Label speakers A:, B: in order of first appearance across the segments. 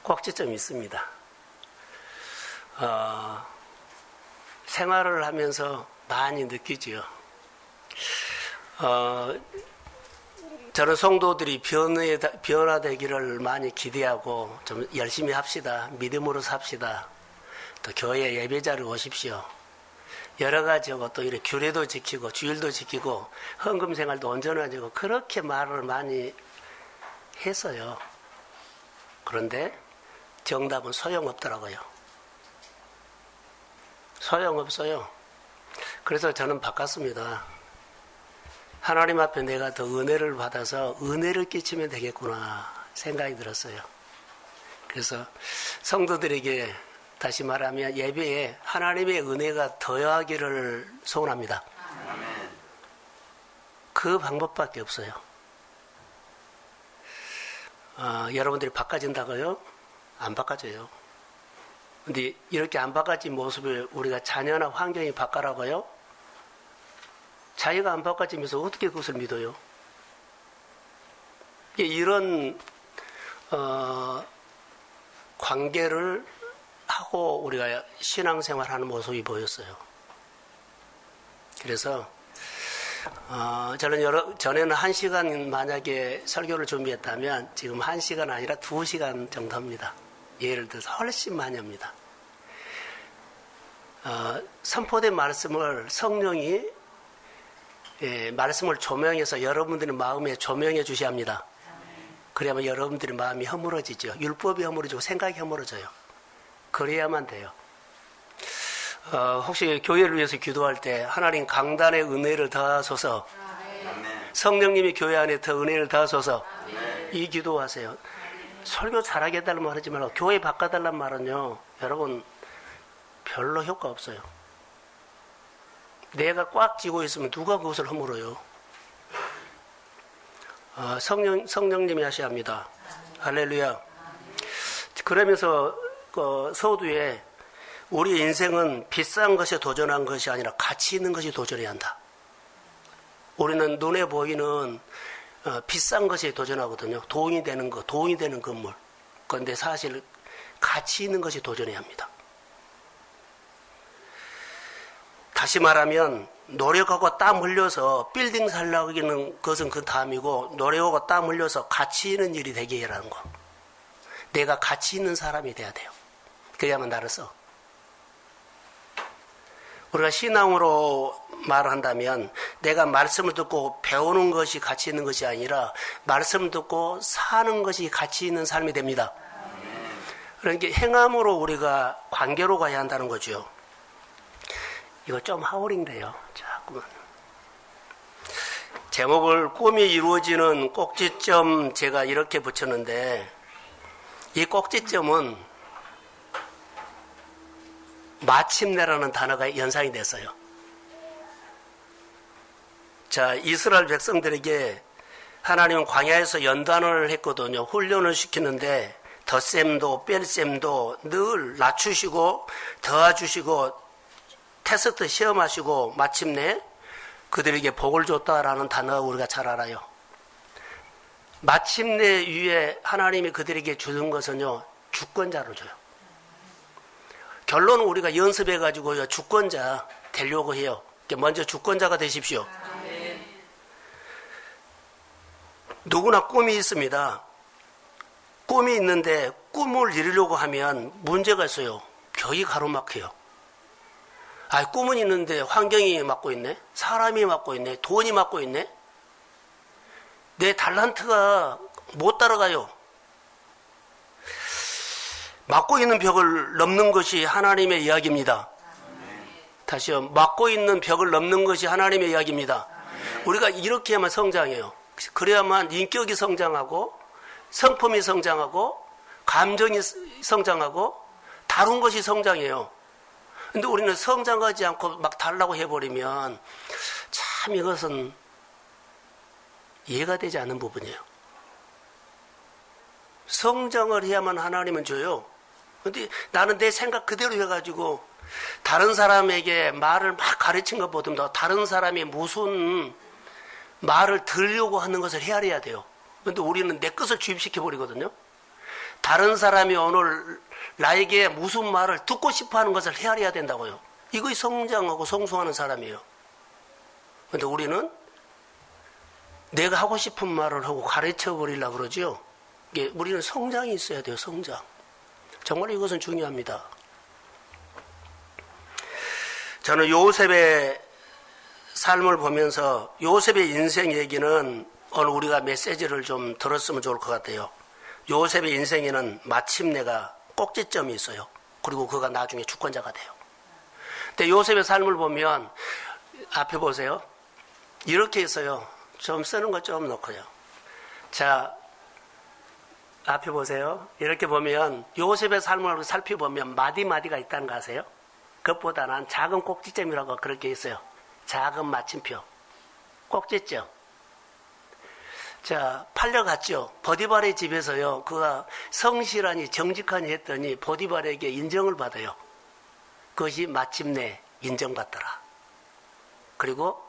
A: 꼭지점이 있습니다. 생활을 하면서 많이 느끼지요. 저는 성도들이 변화되기를 많이 기대하고 좀 열심히 합시다. 믿음으로 삽시다. 또 교회 예배자를 오십시오. 여러 가지고 또 이렇게 규례도 지키고 주일도 지키고 헌금 생활도 온전해지고 그렇게 말을 많이 했어요. 그런데 정답은 소용없더라고요. 소용없어요. 그래서 저는 바꿨습니다. 하나님 앞에 내가 더 은혜를 받아서 은혜를 끼치면 되겠구나 생각이 들었어요. 그래서 성도들에게 다시 말하면 예배에 하나님의 은혜가 더하기를 소원합니다. 그 방법밖에 없어요. 여러분들이 바꿔진다고요? 안 바꿔져요. 근데 이렇게 안 바꿔진 모습을 우리가 자녀나 환경이 바꿔라고요? 자기가 안 바꿔지면서 어떻게 그것을 믿어요? 이런 관계를 하고 우리가 신앙생활하는 모습이 보였어요. 그래서 저는 전에는 1시간 만약에 설교를 준비했다면 지금 1시간 아니라 2시간 정도 합니다. 예를 들어서 훨씬 많이 합니다. 선포된 말씀을 성령이 말씀을 조명해서 여러분들의 마음에 조명해 주셔야 합니다. 그래야만 여러분들의 마음이 허물어지죠. 율법이 허물어지고 생각이 허물어져요. 그래야만 돼요. 혹시 교회를 위해서 기도할 때 하나님 강단의 은혜를 더하소서, 성령님이 교회 안에 더 은혜를 더하소서, 이 기도하세요. 설교 잘하게 해달라는 말 하지 말고 교회 바꿔달라는 말은요, 여러분 별로 효과 없어요. 내가 꽉 쥐고 있으면 누가 그것을 허물어요? 성령님이 하셔야 합니다. 할렐루야. 그러면서 서두에 우리 인생은 비싼 것에 도전한 것이 아니라 가치 있는 것이 도전해야 한다. 우리는 눈에 보이는 비싼 것에 도전하거든요. 돈이 되는 것, 돈이 되는 건물. 그런데 사실 가치 있는 것이 도전해야 합니다. 다시 말하면 노력하고 땀 흘려서 빌딩 살려고 하는 것은 그 다음이고, 노력하고 땀 흘려서 가치 있는 일이 되게 하라는 거. 내가 가치 있는 사람이 돼야 돼요. 그래야만 나를 써. 우리가 신앙으로 말한다면 내가 말씀을 듣고 배우는 것이 가치 있는 것이 아니라 말씀을 듣고 사는 것이 가치 있는 삶이 됩니다. 그러니까 행함으로 우리가 관계로 가야 한다는 거죠. 이거 좀 하울링돼요. 자꾸만. 제목을 꿈이 이루어지는 꼭지점 제가 이렇게 붙였는데, 이 꼭지점은 마침내라는 단어가 연상이 됐어요. 자, 이스라엘 백성들에게 하나님은 광야에서 연단을 했거든요. 훈련을 시키는데 덧셈도 뺄셈도 늘 낮추시고 도와주시고 테스트 시험하시고 마침내 그들에게 복을 줬다라는 단어 우리가 잘 알아요. 마침내 위에 하나님이 그들에게 주는 것은요, 주권자로 줘요. 결론은 우리가 연습해가지고요, 주권자 되려고 해요. 먼저 주권자가 되십시오. 누구나 꿈이 있습니다. 꿈이 있는데 꿈을 이루려고 하면 문제가 있어요. 벽이 가로막혀요. 꿈은 있는데 환경이 막고 있네, 사람이 막고 있네, 돈이 막고 있네, 내 달란트가 못 따라가요. 막고 있는 벽을 넘는 것이 하나님의 이야기입니다. 다시요, 막고 있는 벽을 넘는 것이 하나님의 이야기입니다. 우리가 이렇게 하면 성장해요. 그래야만 인격이 성장하고 성품이 성장하고 감정이 성장하고 다른 것이 성장해요. 근데 우리는 성장하지 않고 막 달라고 해버리면 참 이것은 이해가 되지 않는 부분이에요. 성장을 해야만 하나님은 줘요. 근데 나는 내 생각 그대로 해가지고 다른 사람에게 말을 막 가르친 것보다 다른 사람이 무슨 말을 들으려고 하는 것을 헤아려야 돼요. 근데 우리는 내 것을 주입시켜 버리거든요. 다른 사람이 오늘 나에게 무슨 말을 듣고 싶어 하는 것을 헤아려야 된다고요. 이것이 성장하고 성숙하는 사람이에요. 그런데 우리는 내가 하고 싶은 말을 하고 가르쳐 버리려고 그러죠. 우리는 성장이 있어야 돼요. 성장. 정말 이것은 중요합니다. 저는 요셉의 삶을 보면서 요셉의 인생 얘기는 오늘 우리가 메시지를 좀 들었으면 좋을 것 같아요. 요셉의 인생에는 마침내가 꼭지점이 있어요. 그리고 그가 나중에 주권자가 돼요. 근데 요셉의 삶을 보면 앞에 보세요. 이렇게 있어요. 좀 쓰는 거 좀 넣고요. 자, 앞에 보세요. 이렇게 보면 요셉의 삶을 살펴보면 마디마디가 있다는 거 아세요? 그것보다는 작은 꼭지점이라고 그렇게 있어요. 작은 마침표. 꼭지점. 자, 팔려갔죠. 보디발의 집에서요. 그가 성실하니 정직하니 했더니 보디발에게 인정을 받아요. 그것이 마침내 인정받더라. 그리고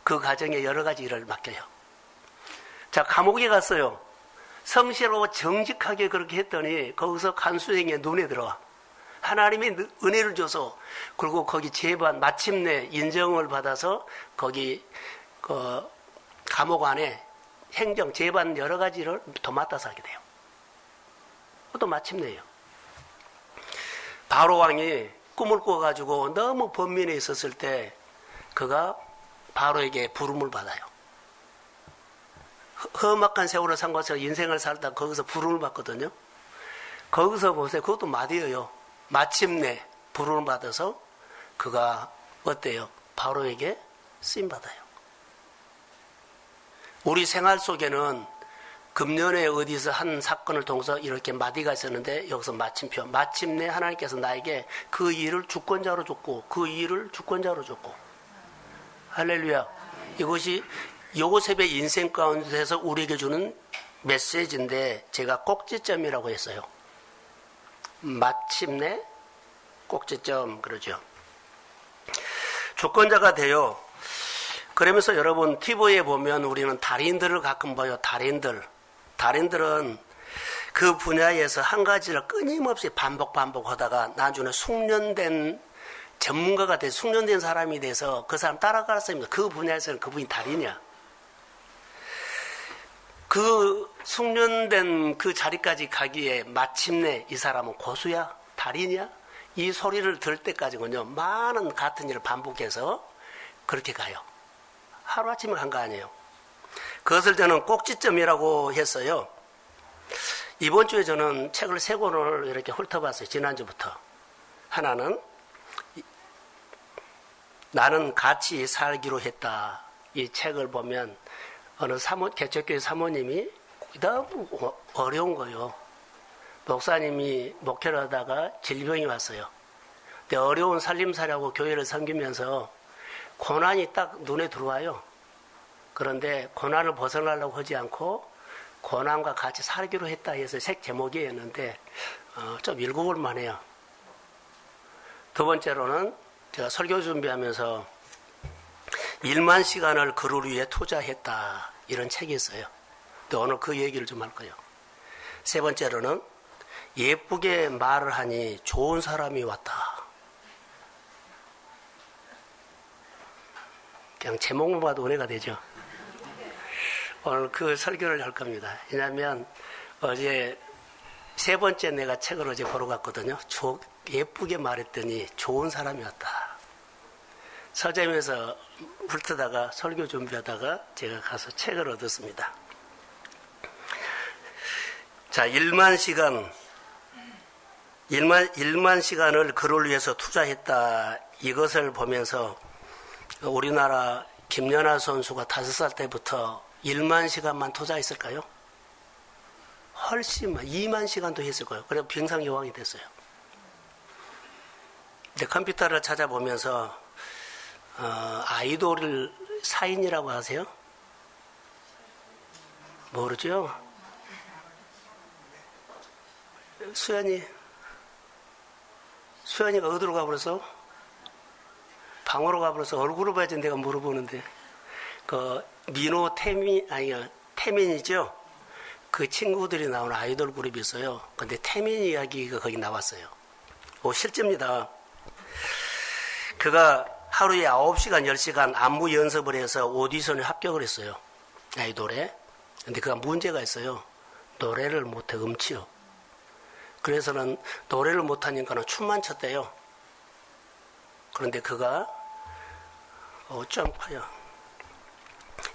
A: 그 가정에 여러 가지 일을 맡겨요. 자, 감옥에 갔어요. 성실하고 정직하게 그렇게 했더니 거기서 간수행에 눈에 들어와. 하나님의 은혜를 줘서 그리고 거기 재반 마침내 인정을 받아서 거기 그 감옥 안에 행정 재반 여러 가지를 더 맡아서 하게 돼요. 그것도 마침내예요. 바로 왕이 꿈을 꿔가지고 너무 번민해 있었을 때 그가 바로에게 부름을 받아요. 험악한 세월을 산 것을 인생을 살다 거기서 부름을 받거든요. 거기서 보세요. 그것도 마디예요. 마침내 부름을 받아서 그가 어때요? 바로에게 쓰임받아요. 우리 생활 속에는 금년에 어디서 한 사건을 통해서 이렇게 마디가 있었는데 여기서 마침표. 마침내 하나님께서 나에게 그 일을 주권자로 줬고 그 일을 주권자로 줬고. 할렐루야. 이것이 요셉의 인생 가운데서 우리에게 주는 메시지인데 제가 꼭지점이라고 했어요. 마침내 꼭지점 그러죠. 주권자가 돼요. 그러면서 여러분 TV에 보면 우리는 달인들을 가끔 봐요. 달인들은 그 분야에서 한 가지를 끊임없이 반복하다가 나중에 숙련된 전문가가 돼서 숙련된 사람이 돼서 그 사람 따라갔습니다. 그 분야에서는 그분이 달인이야. 그 숙련된 그 자리까지 가기에 마침내 이 사람은 고수야? 달인이야? 이 소리를 들을 때까지는요, 많은 같은 일을 반복해서 그렇게 가요. 하루아침에 간 거 아니에요. 그것을 저는 꼭지점이라고 했어요. 이번 주에 저는 책을 세 권을 이렇게 훑어봤어요. 지난주부터. 하나는 나는 같이 살기로 했다. 이 책을 보면 어느 개척교회 사모님이 너무 어려운 거예요. 목사님이 목회를 하다가 질병이 왔어요. 근데 어려운 살림살이하고 교회를 섬기면서 고난이 딱 눈에 들어와요. 그런데 고난을 벗어나려고 하지 않고 고난과 같이 살기로 했다 해서 책 제목이었는데 좀 읽어볼 만해요. 두 번째로는 제가 설교 준비하면서 1만 시간을 그를 위해 투자했다 이런 책이 있어요. 근데 오늘 그 얘기를 좀 할 거예요. 세 번째로는 예쁘게 말을 하니 좋은 사람이 왔다. 그냥 제목만 봐도 은혜가 되죠. 오늘 그 설교를 할 겁니다. 왜냐하면 어제 세 번째 내가 책을 어제 보러 갔거든요. 예쁘게 말했더니 좋은 사람이 왔다. 서점에서 훑다가 설교 준비하다가 제가 가서 책을 얻었습니다. 자, 1만 시간을 그를 위해서 투자했다. 이것을 보면서 우리나라 김연아 선수가 5살 때부터 1만 시간만 투자했을까요? 훨씬 2만 시간도 했을 거예요. 그래서 병상 여왕이 됐어요. 근데 컴퓨터를 찾아보면서 아이돌을 사인이라고 하세요? 모르죠? 수연이가 어디로 가버렸어? 방으로 가버려서 얼굴을 봐야지 내가 물어보는데 그 태민이죠. 그 친구들이 나온 아이돌 그룹이 있어요. 근데 태민 이야기가 거기 나왔어요. 실제입니다. 그가 하루에 9시간, 10시간 안무 연습을 해서 오디션에 합격을 했어요. 아이돌에. 근데 그가 문제가 있어요. 노래를 못해, 음치요. 그래서는 노래를 못하니까 춤만 췄대요. 그런데 그가 점파요.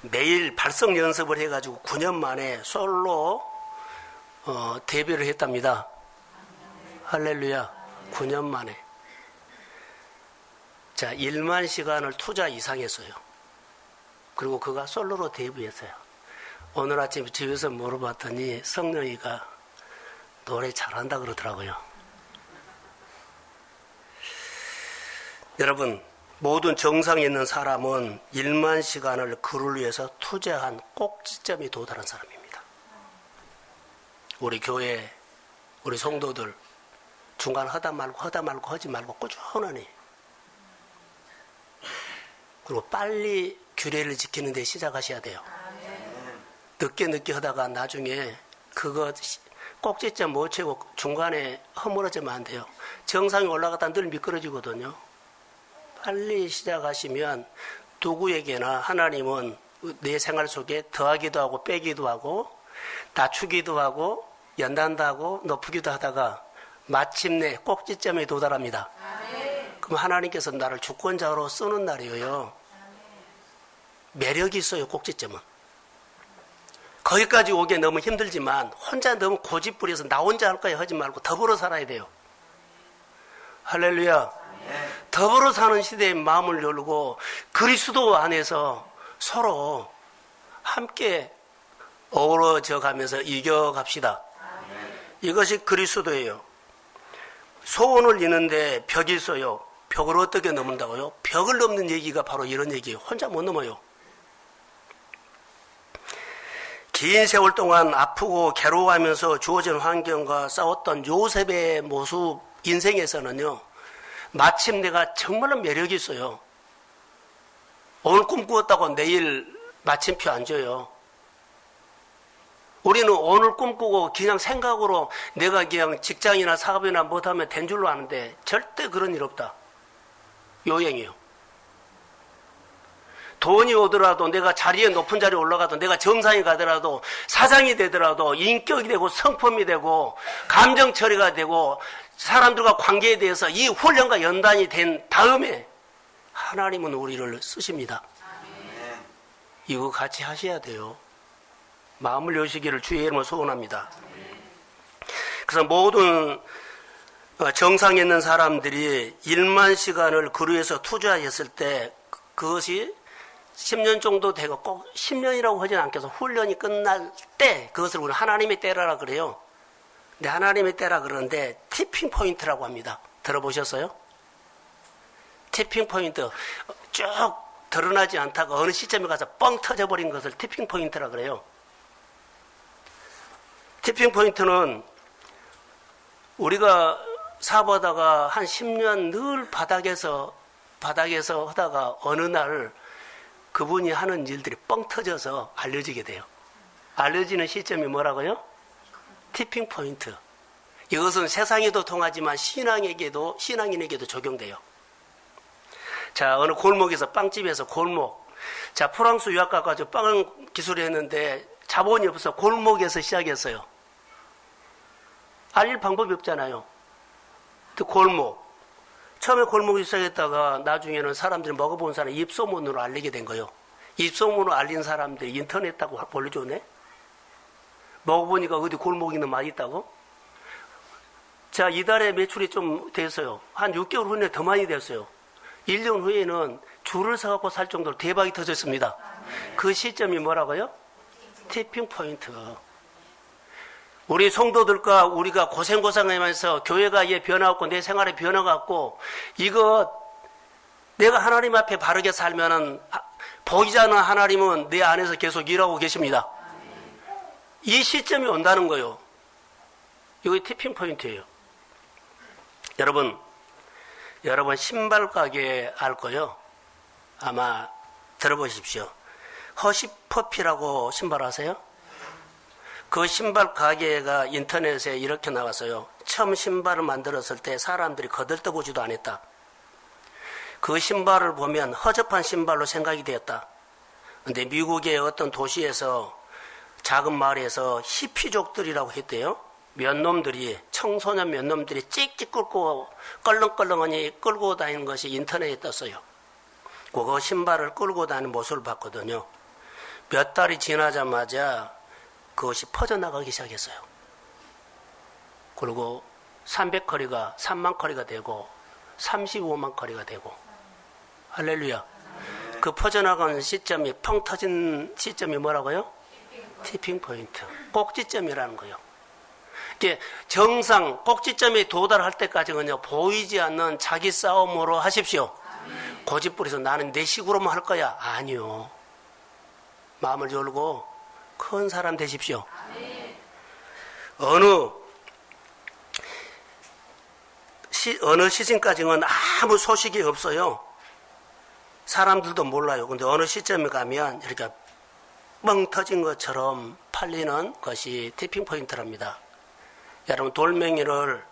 A: 매일 발성 연습을 해가지고 9년 만에 솔로 데뷔를 했답니다. 할렐루야. 9년 만에. 자, 1만 시간을 투자 이상 했어요. 그리고 그가 솔로로 데뷔했어요. 오늘 아침 집에서 물어봤더니 성령이가 노래 잘한다 그러더라고요. 여러분, 모든 정상에 있는 사람은 1만 시간을 그를 위해서 투자한 꼭지점에 도달한 사람입니다. 우리 교회, 우리 성도들 중간 하다 말고 하지 말고 꾸준하니, 그리고 빨리 규례를 지키는 데 시작하셔야 돼요. 늦게 하다가 나중에 그거 꼭지점 못 채고 중간에 허물어지면 안 돼요. 정상에 올라가다 늘 미끄러지거든요. 빨리 시작하시면 누구에게나 하나님은 내 생활 속에 더하기도 하고 빼기도 하고 낮추기도 하고 연단도 하고 높이기도 하다가 마침내 꼭지점에 도달합니다. 그럼 하나님께서 나를 주권자로 쓰는 날이에요. 매력이 있어요. 꼭지점은. 거기까지 오기 너무 힘들지만 혼자 너무 고집부려서 나 혼자 할 거야 하지 말고 더불어 살아야 돼요. 할렐루야. 더불어 사는 시대에 마음을 열고 그리스도 안에서 서로 함께 어우러져 가면서 이겨갑시다. 이것이 그리스도예요. 소원을 이루는데 벽이 있어요. 벽을 어떻게 넘는다고요? 벽을 넘는 얘기가 바로 이런 얘기예요. 혼자 못 넘어요. 긴 세월 동안 아프고 괴로워하면서 주어진 환경과 싸웠던 요셉의 모습 인생에서는요, 마침내가 정말로 매력이 있어요. 오늘 꿈꾸었다고 내일 마침표 안 줘요. 우리는 오늘 꿈꾸고 그냥 생각으로 내가 그냥 직장이나 사업이나 못하면 된 줄로 아는데 절대 그런 일 없다. 요행이요. 돈이 오더라도 내가 자리에 높은 자리에 올라가도 내가 정상에 가더라도 사장이 되더라도 인격이 되고 성품이 되고 감정 처리가 되고 사람들과 관계에 대해서 이 훈련과 연단이 된 다음에 하나님은 우리를 쓰십니다. 이거 같이 하셔야 돼요. 마음을 여시기를 주의 이름으로 소원합니다. 그래서 모든 정상에 있는 사람들이 1만 시간을 그를 위해서 투자했을 때 그것이 10년 정도 되고 꼭 10년이라고 하지는 않겠어. 훈련이 끝날 때 그것을 우리는 하나님의 때라라 그래요. 근데 하나님의 때라 그러는데 티핑 포인트라고 합니다. 들어보셨어요? 티핑 포인트. 쭉 드러나지 않다가 어느 시점에 가서 뻥 터져버린 것을 티핑 포인트라 그래요. 티핑 포인트는 우리가 사업하다가 한 10년 늘 바닥에서 하다가 어느 날 그분이 하는 일들이 뻥 터져서 알려지게 돼요. 알려지는 시점이 뭐라고요? 티핑 포인트. 이것은 세상에도 통하지만 신앙인에게도 적용돼요. 자, 어느 골목에서 빵집에서 골목. 자, 프랑스 유학 가가지고 빵 기술을 했는데 자본이 없어서 골목에서 시작했어요. 알릴 방법이 없잖아요. 또 골목. 처음에 골목에 시작했다가 나중에는 사람들이 먹어본 사람이 입소문으로 알리게 된 거예요. 입소문으로 알린 사람들이 인터넷하고 벌려주네? 먹어보니까 어디 골목이 너무 맛있다고? 자, 이달에 매출이 좀 됐어요. 한 6개월 후에 더 많이 됐어요. 1년 후에는 줄을 서갖고 살 정도로 대박이 터졌습니다. 그 시점이 뭐라고요? 티핑 포인트. 우리 성도들과 우리가 고생하면서 교회가 변화했고 내 생활에 변화가 왔고 이거 내가 하나님 앞에 바르게 살면은 보이지 않는 하나님은 내 안에서 계속 일하고 계십니다. 이 시점이 온다는 거예요. 이게 티핑 포인트예요. 여러분 신발 가게 알 거요. 아마 들어보십시오. 허쉬퍼피라고 신발 아세요? 그 신발 가게가 인터넷에 이렇게 나왔어요. 처음 신발을 만들었을 때 사람들이 거들떠보지도 않았다. 그 신발을 보면 허접한 신발로 생각이 되었다. 근데 미국의 어떤 도시에서 작은 마을에서 히피족들이라고 했대요. 청소년 몇 놈들이 찍찍 끌고 껄렁껄렁하니 끌고 다니는 것이 인터넷에 떴어요. 그거 신발을 끌고 다니는 모습을 봤거든요. 몇 달이 지나자마자 그것이 퍼져나가기 시작했어요. 그리고 300커리가 3만 커리가 되고 35만 커리가 되고 할렐루야. 그 퍼져나가는 시점이 펑 터진 시점이 뭐라고요? 티핑 포인트. 꼭지점이라는 거예요. 이게 정상 꼭지점에 도달할 때까지는요, 보이지 않는 자기 싸움으로 하십시오. 고집부려서 나는 내 식으로만 할 거야. 아니요. 마음을 열고 큰 사람 되십시오. 어느 시즌까지는 아무 소식이 없어요. 사람들도 몰라요. 근데 어느 시점에 가면 이렇게 뻥 터진 것처럼 팔리는 것이 티핑 포인트랍니다. 여러분, 돌멩이를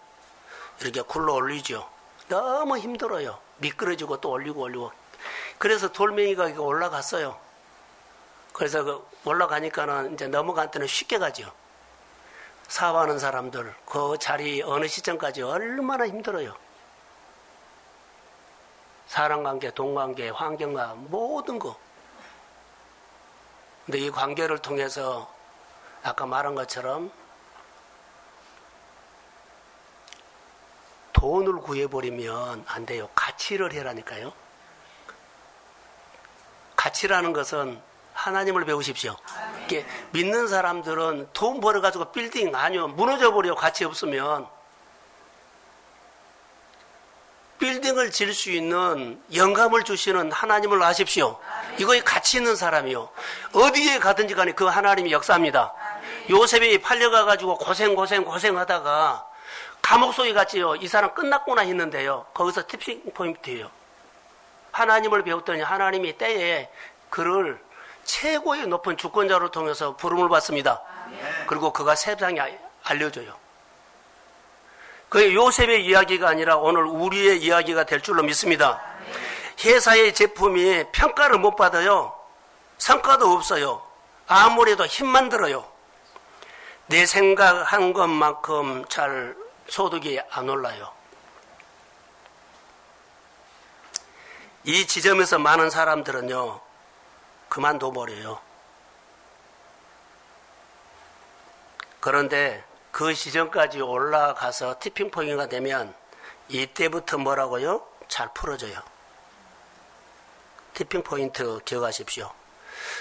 A: 이렇게 굴러 올리죠. 너무 힘들어요. 미끄러지고 또 올리고. 그래서 돌멩이가 올라갔어요. 그래서 올라가니까는 이제 넘어갈 때는 쉽게 가죠. 사업하는 사람들, 그 자리 어느 시점까지 얼마나 힘들어요. 사람관계, 동관계, 환경과 모든 거. 근데 이 관계를 통해서 아까 말한 것처럼 돈을 구해버리면 안 돼요. 가치를 해라니까요. 가치라는 것은 하나님을 배우십시오. 이게 믿는 사람들은 돈 벌어가지고 빌딩 아니요. 무너져버려. 가치 없으면. 빌딩을 질 수 있는 영감을 주시는 하나님을 아십시오. 이거에 가치 있는 사람이요. 어디에 가든지 간에 그 하나님이 역사합니다. 요셉이 팔려가가지고 고생하다가 감옥 속에 갔지요. 이 사람 끝났구나 했는데요. 거기서 티핑 포인트예요. 하나님을 배웠더니 하나님이 때에 그를 최고의 높은 주권자로 통해서 부름을 받습니다. 그리고 그가 세상에 알려줘요. 그게 요셉의 이야기가 아니라 오늘 우리의 이야기가 될 줄로 믿습니다. 회사의 제품이 평가를 못 받아요. 성과도 없어요. 아무래도 힘만 들어요. 내 생각한 것만큼 잘 소득이 안 올라요. 이 지점에서 많은 사람들은요, 그만둬버려요. 그런데 그 시점까지 올라가서 티핑 포인트가 되면 이때부터 뭐라고요? 잘 풀어져요. 티핑 포인트 기억하십시오.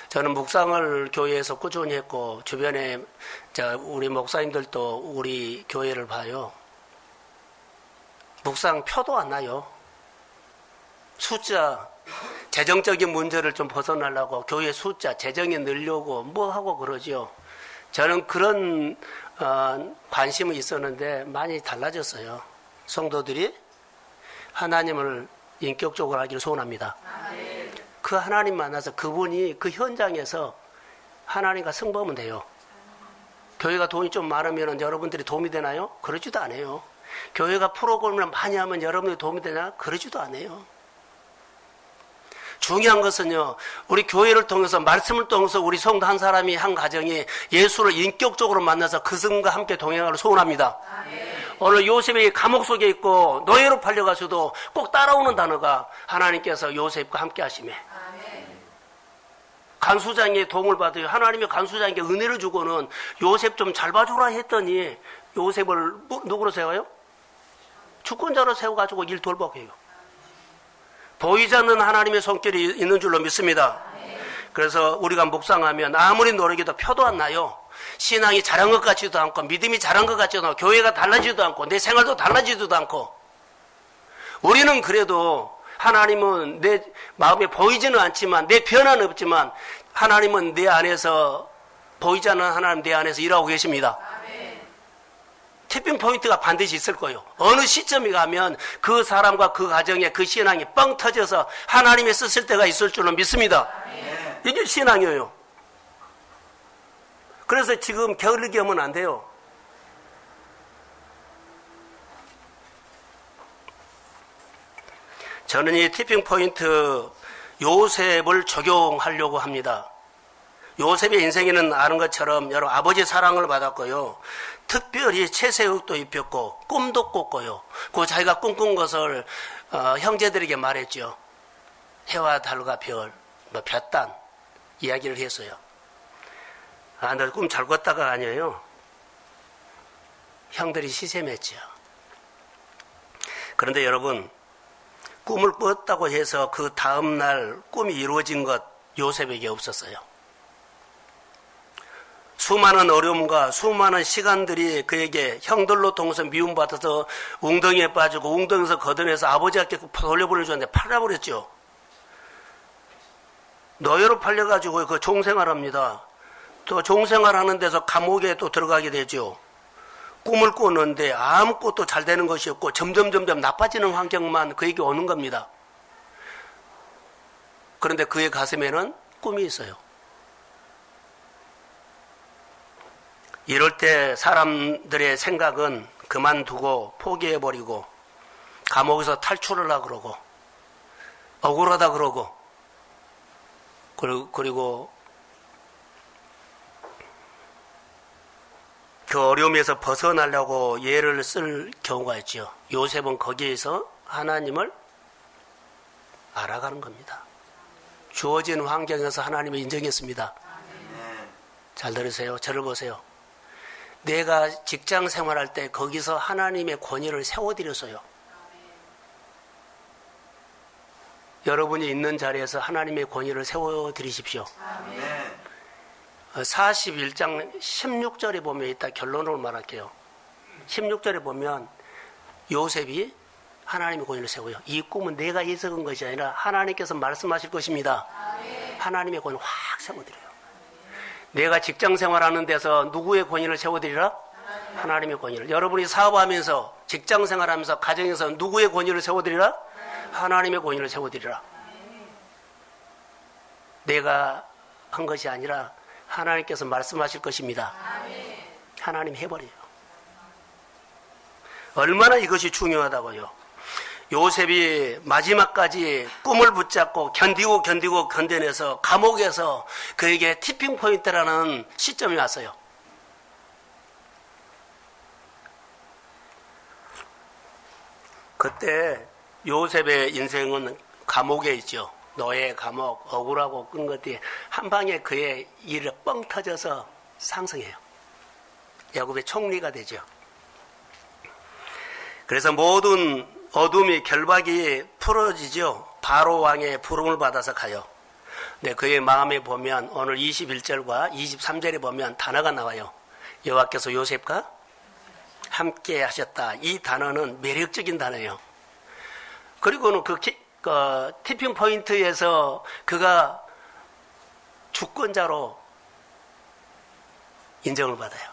A: 저는 묵상을 교회에서 꾸준히 했고 주변에 우리 목사님들도 우리 교회를 봐요. 묵상 표도 안 나요. 숫자, 재정적인 문제를 좀 벗어나려고 교회 숫자, 재정이 늘려고 뭐 하고 그러죠. 저는 그런 관심은 있었는데 많이 달라졌어요. 성도들이 하나님을 인격적으로 하기를 소원합니다. 그 하나님 만나서 그분이 그 현장에서 하나님과 승부하면 돼요. 교회가 돈이 좀 많으면 여러분들이 도움이 되나요? 그러지도 않아요. 교회가 프로그램을 많이 하면 여러분들이 도움이 되나? 그러지도 않아요. 중요한 것은요, 우리 교회를 통해서 말씀을 통해서 우리 성도 한 사람이 한 가정이 예수를 인격적으로 만나서 그분과 함께 동행하기를 소원합니다. 오늘 요셉이 감옥 속에 있고 노예로 팔려가서도 꼭 따라오는 단어가 하나님께서 요셉과 함께 하시매. 간수장의 도움을 받아요. 하나님이 간수장에게 은혜를 주고는 요셉 좀 잘 봐주라 했더니 요셉을 누구로 세워요? 주권자로 세워가지고 일 돌보게 해요. 보이지 않는 하나님의 손길이 있는 줄로 믿습니다. 그래서 우리가 묵상하면 아무리 노력해도 표도 안 나요. 신앙이 잘한 것 같지도 않고 믿음이 잘한 것 같지도 않고 교회가 달라지지도 않고 내 생활도 달라지지도 않고 우리는 그래도 하나님은 내 마음에 보이지는 않지만 내 변화는 없지만 하나님은 내 안에서 보이지 않는 하나님 내 안에서 일하고 계십니다. 티핑 포인트가 반드시 있을 거예요. 어느 시점에 가면 그 사람과 그 가정에 그 신앙이 뻥 터져서 하나님이 쓰실 때가 있을 줄로 믿습니다. 이게 신앙이에요. 그래서 지금 게을르게 하면 안 돼요. 저는 이 티핑 포인트 요셉을 적용하려고 합니다. 요셉의 인생에는 아는 것처럼 여러 아버지 사랑을 받았고요. 특별히 채색옷도 입혔고 꿈도 꿨고요. 그 자기가 꿈꾼 것을 형제들에게 말했죠. 해와 달과 별, 볕단 이야기를 했어요. 아, 너 꿈 잘 꿨다가 아니에요. 형들이 시샘했죠. 그런데 여러분, 꿈을 꿨다고 해서 그 다음날 꿈이 이루어진 것 요셉에게 없었어요. 수많은 어려움과 수많은 시간들이 그에게 형들로 통해서 미움받아서 웅덩이에 빠지고 웅덩이에서 걷어내서 아버지한테 돌려보내줬는데 팔아버렸죠. 노예로 팔려가지고 그 종생활합니다. 또 종생활하는 데서 감옥에 또 들어가게 되죠. 꿈을 꿨는데 아무것도 잘 되는 것이 없고 점점 나빠지는 환경만 그에게 오는 겁니다. 그런데 그의 가슴에는 꿈이 있어요. 이럴 때 사람들의 생각은 그만두고 포기해버리고 감옥에서 탈출을 하려고 그러고 억울하다 그러고 그리고 그 어려움에서 벗어나려고 예를 쓸 경우가 있죠. 요셉은 거기에서 하나님을 알아가는 겁니다. 주어진 환경에서 하나님을 인정했습니다. 잘 들으세요. 저를 보세요. 내가 직장 생활할 때 거기서 하나님의 권위를 세워드렸어요. 여러분이 있는 자리에서 하나님의 권위를 세워드리십시오. 41장 16절에 보면 이따 결론을 말할게요. 16절에 보면 요셉이 하나님의 권위를 세워요. 이 꿈은 내가 예석한 것이 아니라 하나님께서 말씀하실 것입니다. 하나님의 권위를 확 세워드려요. 내가 직장 생활하는 데서 누구의 권위를 세워드리라? 하나님의 권위를. 여러분이 사업하면서 직장 생활하면서 가정에서 누구의 권위를 세워드리라? 하나님의 권위를 세워드리라. 내가 한 것이 아니라 하나님께서 말씀하실 것입니다. 하나님 해버려요. 얼마나 이것이 중요하다고요. 요셉이 마지막까지 꿈을 붙잡고 견디고 견뎌내서 감옥에서 그에게 티핑 포인트라는 시점이 왔어요. 그때 요셉의 인생은 감옥에 있죠. 노예, 감옥, 억울하고 끈 것들이 한 방에 그의 일을 뻥 터져서 상승해요. 야곱의 총리가 되죠. 그래서 모든 어둠이 결박이 풀어지죠. 바로 왕의 부름을 받아서 가요. 근데 그의 마음에 보면 오늘 21절과 23절에 보면 단어가 나와요. 여호와께서 요셉과 함께 하셨다. 이 단어는 매력적인 단어예요. 그리고는 그 티핑 포인트에서 그가 주권자로 인정을 받아요.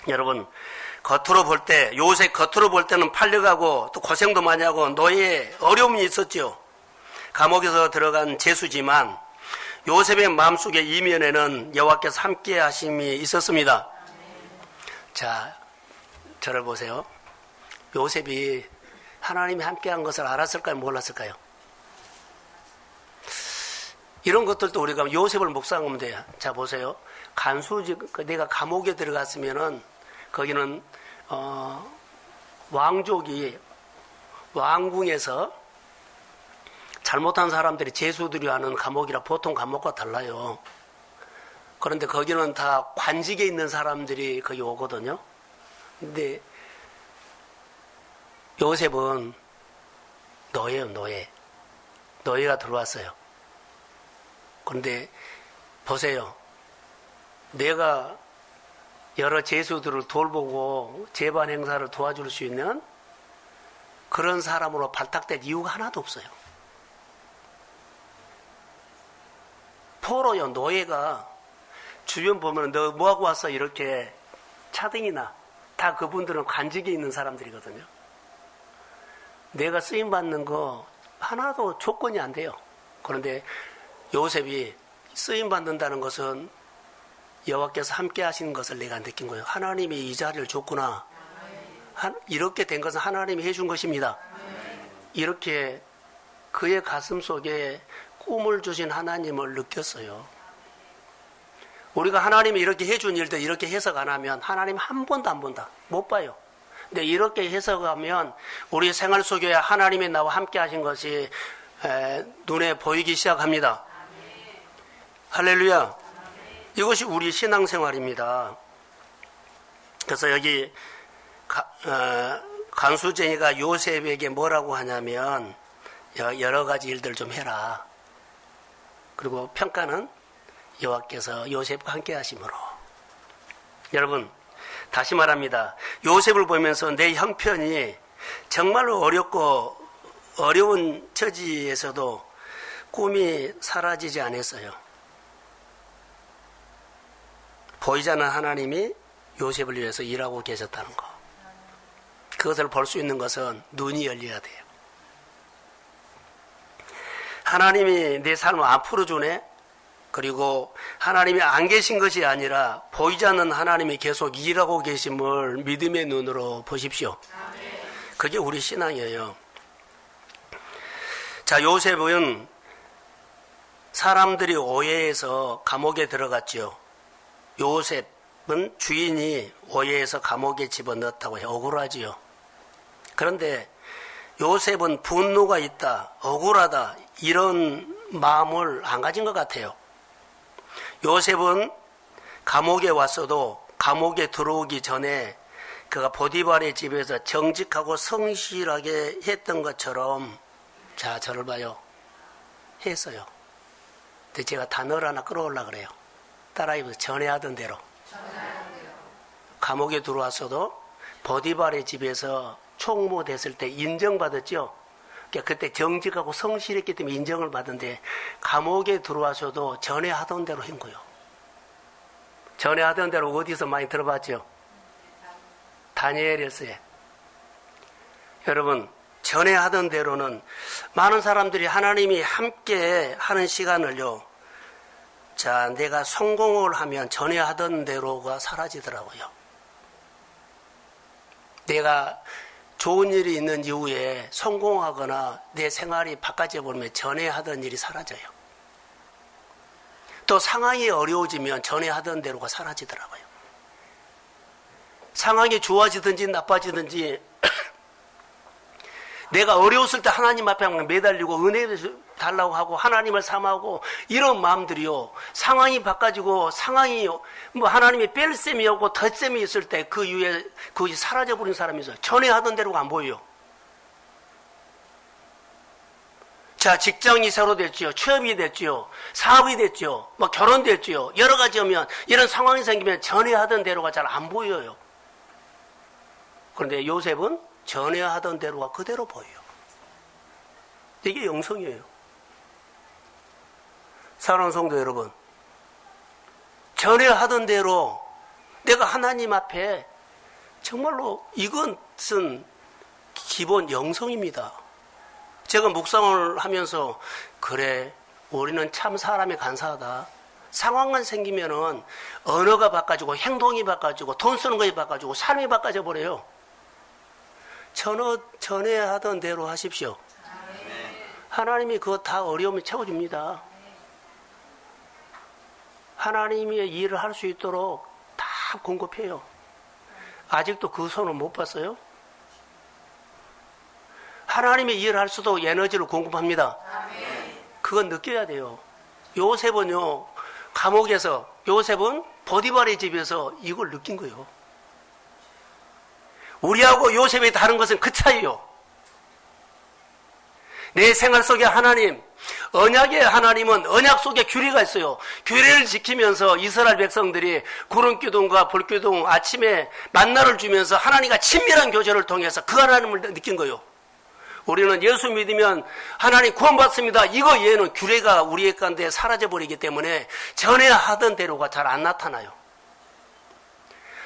A: 여러분, 겉으로 볼 때, 요셉 겉으로 볼 때는 팔려가고 또 고생도 많이 하고 노예 어려움이 있었죠. 감옥에서 들어간 죄수지만 요셉의 마음속에 이면에는 여호와께서 함께 하심이 있었습니다. 자, 저를 보세요. 요셉이 하나님이 함께한 것을 알았을까요? 몰랐을까요? 이런 것들도 우리가 요셉을 묵상하면 돼요. 자, 보세요. 간수지, 내가 감옥에 들어갔으면은 거기는 왕족이 왕궁에서 잘못한 사람들이 죄수들이 하는 감옥이라 보통 감옥과 달라요. 그런데 거기는 다 관직에 있는 사람들이 거기 오거든요. 근데 요셉은 노예예요, 노예. 노예가 들어왔어요. 그런데 보세요. 내가 여러 죄수들을 돌보고 재반 행사를 도와줄 수 있는 그런 사람으로 발탁될 이유가 하나도 없어요. 포로요, 노예가 주변 보면 너 뭐하고 왔어? 이렇게 차등이나 다 그분들은 관직에 있는 사람들이거든요. 내가 쓰임받는 거 하나도 조건이 안 돼요. 그런데 요셉이 쓰임받는다는 것은 여호와께서 함께 하시는 것을 내가 느낀 거예요. 하나님이 이 자리를 줬구나. 이렇게 된 것은 하나님이 해준 것입니다. 이렇게 그의 가슴 속에 꿈을 주신 하나님을 느꼈어요. 우리가 하나님이 이렇게 해준 일들 이렇게 해석 안 하면 하나님 한 번도 못 봐요. 근데 이렇게 해석하면 우리 생활 속에 하나님이 나와 함께 하신 것이 눈에 보이기 시작합니다. 할렐루야. 이것이 우리 신앙생활입니다. 그래서 여기 간수쟁이가 요셉에게 뭐라고 하냐면 여러 가지 일들 좀 해라. 그리고 평가는 여호와께서 요셉과 함께 하심으로. 여러분 다시 말합니다. 요셉을 보면서 내 형편이 정말로 어렵고 어려운 처지에서도 꿈이 사라지지 않았어요. 보이지 않는 하나님이 요셉을 위해서 일하고 계셨다는 거. 그것을 볼 수 있는 것은 눈이 열려야 돼요. 하나님이 내 삶을 앞으로 주네. 그리고 하나님이 안 계신 것이 아니라 보이지 않는 하나님이 계속 일하고 계심을 믿음의 눈으로 보십시오. 그게 우리 신앙이에요. 자, 요셉은 사람들이 오해해서 감옥에 들어갔죠. 요셉은 주인이 오해해서 감옥에 집어넣었다고 해 억울하지요. 그런데 요셉은 분노가 있다, 억울하다 이런 마음을 안 가진 것 같아요. 요셉은 감옥에 왔어도 감옥에 들어오기 전에 그가 보디발의 집에서 정직하고 성실하게 했던 것처럼, 자, 저를 봐요. 했어요. 근데 제가 단어를 하나 끌어올라 그래요. 따라해보세요. 전에 하던 대로. 감옥에 들어왔어도 보디발의 집에서 총무 됐을 때 인정받았죠. 그때 정직하고 성실했기 때문에 인정을 받은데 감옥에 들어와서도 전에 하던 대로 한 거예요. 전에 하던 대로 어디서 많이 들어봤죠? 다니엘서에. 여러분 전에 하던 대로는 많은 사람들이 하나님이 함께 하는 시간을요. 자, 내가 성공을 하면 전에 하던 대로가 사라지더라고요. 내가 좋은 일이 있는 이후에 성공하거나 내 생활이 바꿔져 버리면 전에 하던 일이 사라져요. 또 상황이 어려워지면 전에 하던 대로가 사라지더라고요. 상황이 좋아지든지 나빠지든지 내가 어려웠을 때 하나님 앞에 매달리고 은혜를 달라고 하고 하나님을 삼하고 이런 마음들이요. 상황이 바꿔지고 상황이 뭐 하나님이 뺄셈이 없고 덧셈이 있을 때 그 이후에 그것이 사라져버린 사람이 있어요. 전에 하던 대로가 안 보여요. 자, 직장이 새로 됐지요. 취업이 됐지요. 사업이 됐지요. 뭐 결혼됐지요. 여러 가지 오면 이런 상황이 생기면 전에 하던 대로가 잘 안 보여요. 그런데 요셉은 전에 하던 대로가 그대로 보여요. 이게 영성이에요. 사랑하는 성도 여러분, 전에 하던 대로 내가 하나님 앞에 정말로 이것은 기본 영성입니다. 제가 묵상을 하면서 그래, 우리는 참 사람이 간사하다. 상황만 생기면은 언어가 바꿔지고 행동이 바꿔지고 돈 쓰는 것이 바꿔지고 삶이 바꿔져 버려요. 전에 하던 대로 하십시오. 하나님이 그거 다 어려움을 채워줍니다. 하나님의 일을 할 수 있도록 다 공급해요. 아직도 그 손을 못 봤어요? 하나님의 일을 할 수도 에너지를 공급합니다. 그건 느껴야 돼요. 요셉은요, 감옥에서, 요셉은 보디발의 집에서 이걸 느낀 거예요. 우리하고 요셉이 다른 것은 그 차이요. 내 생활 속에 하나님, 언약의 하나님은 언약 속에 규례가 있어요. 규례를 지키면서 이스라엘 백성들이 구름기둥과 불기둥 아침에 만나를 주면서 하나님과 친밀한 교제를 통해서 그 하나님을 느낀 거예요. 우리는 예수 믿으면 하나님 구원받습니다. 이거 얘는 규례가 우리의 가운데 사라져버리기 때문에 전에 하던 대로가 잘 안 나타나요.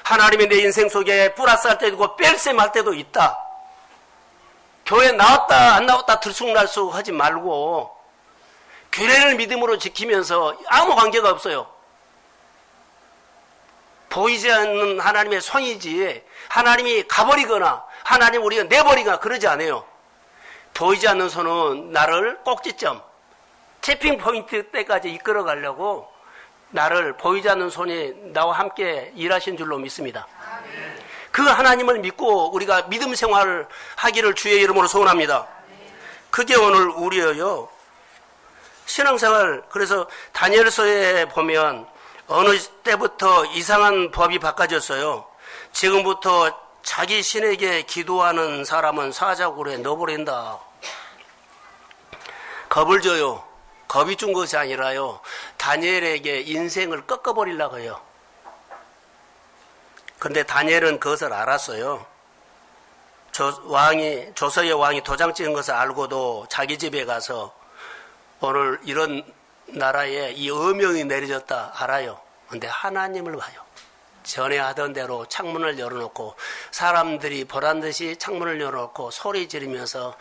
A: 하나님이 내 인생 속에 플러스할 때도 있고 뺄셈할 때도 있다. 교회 나왔다 안 나왔다 들쑥날쑥 하지 말고 규례를 믿음으로 지키면서 아무 관계가 없어요. 보이지 않는 하나님의 손이지 하나님이 가버리거나 하나님 우리가 내버리거나 그러지 않아요. 보이지 않는 손은 나를 꼭지점, 태핑 포인트 때까지 이끌어 가려고 나를 보이지 않는 손이 나와 함께 일하신 줄로 믿습니다. 그 하나님을 믿고 우리가 믿음 생활을 하기를 주의 이름으로 소원합니다. 그게 오늘 우리예요. 신앙생활, 그래서 다니엘서에 보면 어느 때부터 이상한 법이 바꿔졌어요. 지금부터 자기 신에게 기도하는 사람은 사자굴에 넣어버린다. 겁을 줘요. 겁이 준 것이 아니라요. 다니엘에게 인생을 꺾어버리려고 해요. 그런데 다니엘은 그것을 알았어요. 조서의 왕이 도장 찍은 것을 알고도 자기 집에 가서 오늘 이런 나라에 이 어명이 내려졌다 알아요. 그런데 하나님을 봐요. 전에 하던 대로 창문을 열어놓고 사람들이 보란 듯이 창문을 열어놓고 소리 지르면서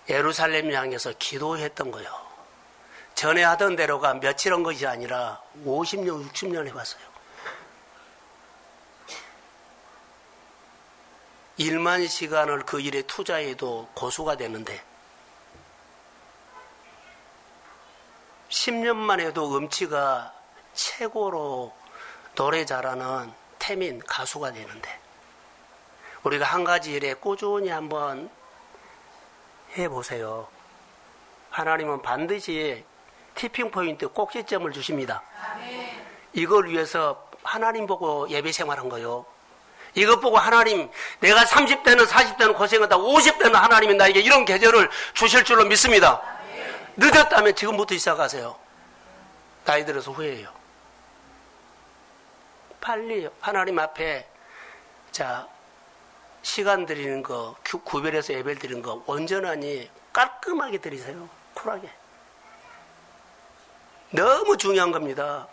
A: 예루살렘 향해서 기도했던 거예요. 전에 하던 대로가 며칠 한 것이 아니라 50년, 60년 해봤어요. 1만 시간을 그 일에 투자해도 고수가 되는데 10년만 해도 음치가 최고로 노래 잘하는 태민 가수가 되는데 우리가 한 가지 일에 꾸준히 한번 해보세요. 하나님은 반드시 티핑포인트 꼭지점을 주십니다. 이걸 위해서 하나님 보고 예배 생활한 거예요. 이것 보고 하나님, 내가 30대는 40대는 고생하다 50대는 하나님이 나에게 이런 계절을 주실 줄로 믿습니다. 늦었다면 지금부터 시작하세요. 나이 들어서 후회해요. 빨리 하나님 앞에 시간 드리는 거, 구별해서 예배를 드리는 거 온전하니 깔끔하게 드리세요. 쿨하게. 너무 중요한 겁니다.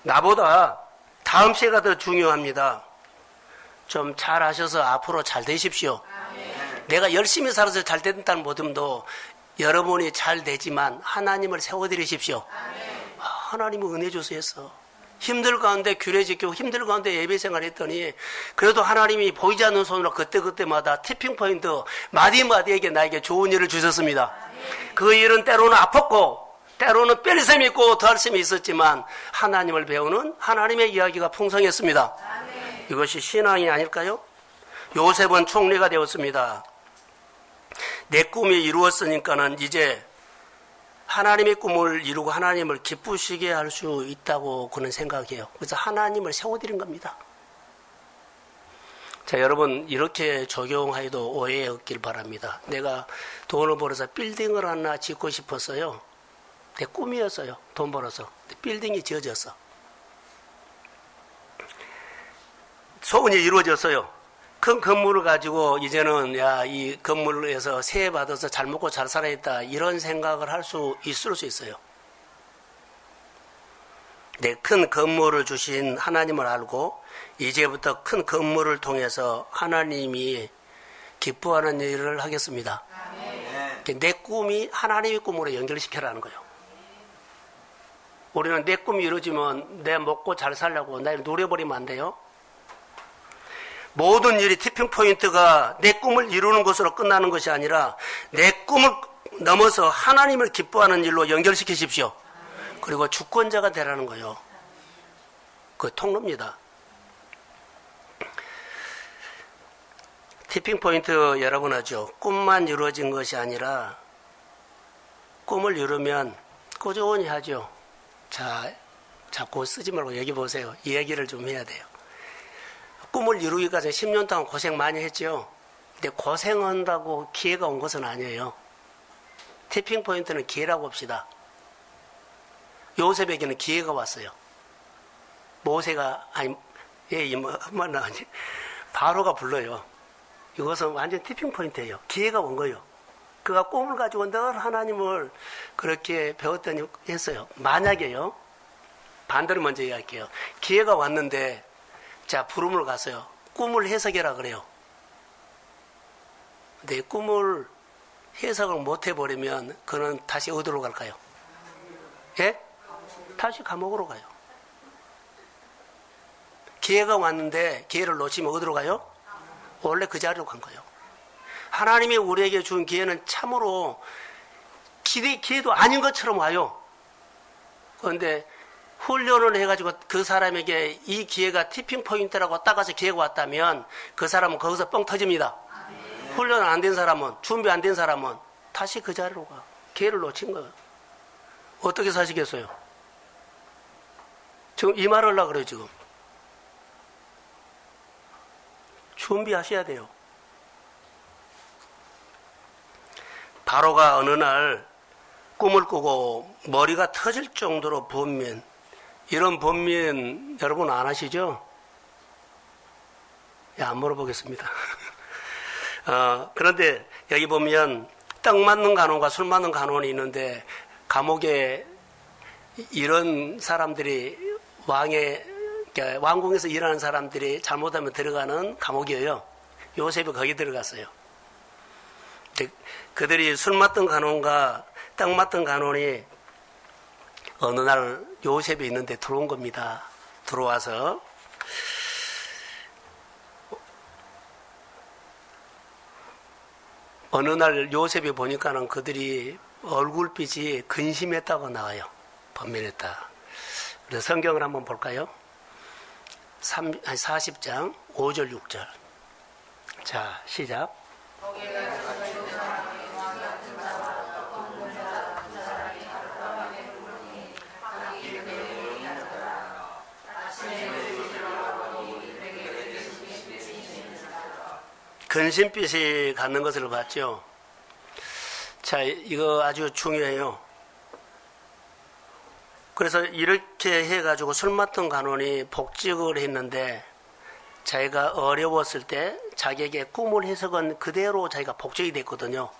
A: 나보다 다음 세가 더 중요합니다. 좀 잘하셔서 앞으로 잘 되십시오. 내가 열심히 살아서 잘 된다는 모듬도 여러분이 잘 되지만 하나님을 세워드리십시오. 하나님은 은혜 주셔서 힘들 가운데 규례 지키고 힘들 가운데 예배 생활했더니 그래도 하나님이 보이지 않는 손으로 그때그때마다 티핑포인트 마디마디에게 나에게 좋은 일을 주셨습니다. 그 일은 때로는 아팠고 때로는 뺄셈이 있고 덜셈이 있었지만 하나님을 배우는 하나님의 이야기가 풍성했습니다. 이것이 신앙이 아닐까요? 요셉은 총리가 되었습니다. 내 꿈이 이루었으니까는 이제 하나님의 꿈을 이루고 하나님을 기쁘시게 할 수 있다고 그는 생각해요. 그래서 하나님을 세워드린 겁니다. 자, 여러분 이렇게 적용하여도 오해 없길 바랍니다. 내가 돈을 벌어서 빌딩을 하나 짓고 싶었어요. 내 꿈이었어요. 돈 벌어서. 빌딩이 지어졌어. 소원이 이루어졌어요. 큰 건물을 가지고 이제는 이 건물에서 세해 받아서 잘 먹고 잘 살아야겠다 이런 생각을 할 수 있을 수 있어요. 내 큰 건물을 주신 하나님을 알고 이제부터 큰 건물을 통해서 하나님이 기뻐하는 일을 하겠습니다. 내 꿈이 하나님의 꿈으로 연결시켜라는 거예요. 우리는 내 꿈이 이루어지면 내 먹고 잘 살려고 날 노려버리면 안 돼요. 모든 일이 티핑 포인트가 내 꿈을 이루는 것으로 끝나는 것이 아니라 내 꿈을 넘어서 하나님을 기뻐하는 일로 연결시키십시오. 그리고 주권자가 되라는 거예요. 그 통로입니다. 티핑 포인트 여러분 하죠. 꿈만 이루어진 것이 아니라 꿈을 이루면 꾸준히 하죠. 자, 자꾸 쓰지 말고 여기 보세요. 이 얘기를 좀 해야 돼요. 꿈을 이루기까지 10년 동안 고생 많이 했죠. 근데 고생한다고 기회가 온 것은 아니에요. 티핑 포인트는 기회라고 봅시다. 요셉에게는 기회가 왔어요. 모세가 바로가 불러요. 이것은 완전 티핑 포인트예요. 기회가 온 거예요. 그가 꿈을 가지고 늘 하나님을 그렇게 배웠더니 했어요. 만약에요. 반대로 먼저 이야기할게요. 기회가 왔는데 자, 부름을 갔어요. 꿈을 해석해라 그래요. 근데 꿈을 해석을 못 해버리면 그는 다시 어디로 갈까요? 예? 다시 감옥으로 가요. 기회가 왔는데 기회를 놓치면 어디로 가요? 원래 그 자리로 간 거예요. 하나님이 우리에게 준 기회는 참으로 기회도 아닌 것처럼 와요. 그런데 훈련을 해가지고 그 사람에게 이 기회가 티핑 포인트라고 따가서 기회가 왔다면 그 사람은 거기서 뻥 터집니다. 훈련 안 된 사람은, 준비 안 된 사람은 다시 그 자리로 가. 기회를 놓친 거예요. 어떻게 사시겠어요? 지금 이 말을 하려고 그래요, 지금. 준비하셔야 돼요. 바로가 어느 날 꿈을 꾸고 머리가 터질 정도로 번면, 이런 번면 여러분 안 하시죠? 안 물어보겠습니다. 그런데 여기 보면 떡 맞는 간호가 술 맞는 간호원이 있는데, 감옥에 이런 사람들이 왕궁에서 일하는 사람들이 잘못하면 들어가는 감옥이에요. 요셉이 거기 들어갔어요. 그들이 술 맞던 간호원과 떡 맞던 간호원이 어느 날 요셉이 있는데 들어온 겁니다. 들어와서 어느 날 요셉이 보니까는 그들이 얼굴빛이 근심했다고 나와요. 번민했다. 그래서 성경을 한번 볼까요? 40장 5절 6절. 자, 시작. 근심빛이 갖는 것을 봤죠. 자, 이거 아주 중요해요. 그래서 이렇게 해가지고 술 맞던 간원이 복직을 했는데, 자기가 어려웠을 때 자기에게 꿈을 해석은 그대로 자기가 복직이 됐거든요.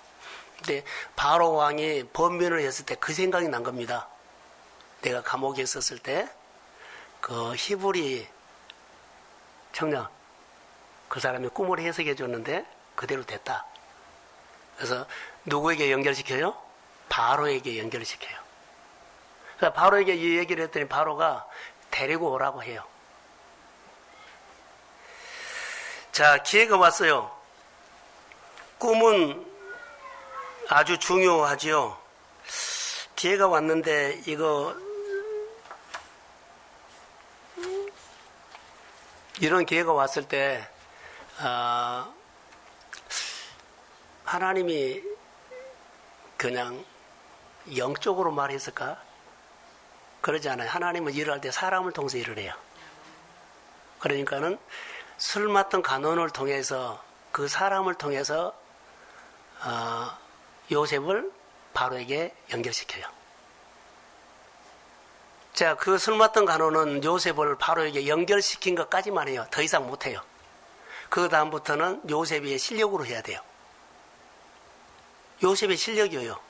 A: 근데 바로 왕이 번면을 했을 때 그 생각이 난 겁니다. 내가 감옥에 있었을 때 그 히브리 청년, 그 사람이 꿈을 해석해 줬는데 그대로 됐다. 그래서 누구에게 연결시켜요? 바로에게 연결시켜요. 그래서 바로에게 이 얘기를 했더니 바로가 데리고 오라고 해요. 자, 기회가 왔어요. 꿈은 아주 중요하지요. 기회가 왔는데 이런 기회가 왔을 때 하나님이 그냥 영적으로 말했을까? 그러지 않아요. 하나님은 일을 할 때 사람을 통해서 일을 해요. 그러니까는 술 맞던 간원을 통해서, 그 사람을 통해서 요셉을 바로에게 연결시켜요. 자, 그 술 맞던 간원은 요셉을 바로에게 연결시킨 것까지만 해요. 더 이상 못해요. 그 다음부터는 요셉의 실력으로 해야 돼요. 요셉의 실력이에요.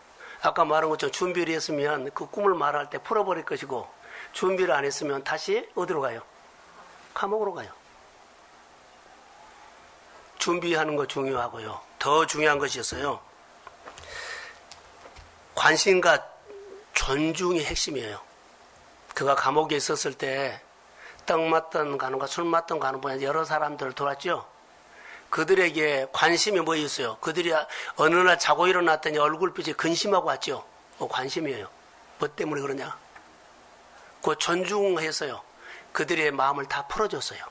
A: 아까 말한 것처럼 준비를 했으면 그 꿈을 말할 때 풀어버릴 것이고, 준비를 안 했으면 다시 어디로 가요? 감옥으로 가요. 준비하는 거 중요하고요. 더 중요한 것이 있어요. 관심과 존중이 핵심이에요. 그가 감옥에 있었을 때 떡 맞던 간호가 술 맞던 간호보다 여러 사람들을 돌았죠. 그들에게 관심이 뭐였어요? 그들이 어느 날 자고 일어났더니 얼굴빛이 근심하고 왔죠. 관심이에요. 뭐 때문에 그러냐? 그 존중했어요. 그들의 마음을 다 풀어줬어요.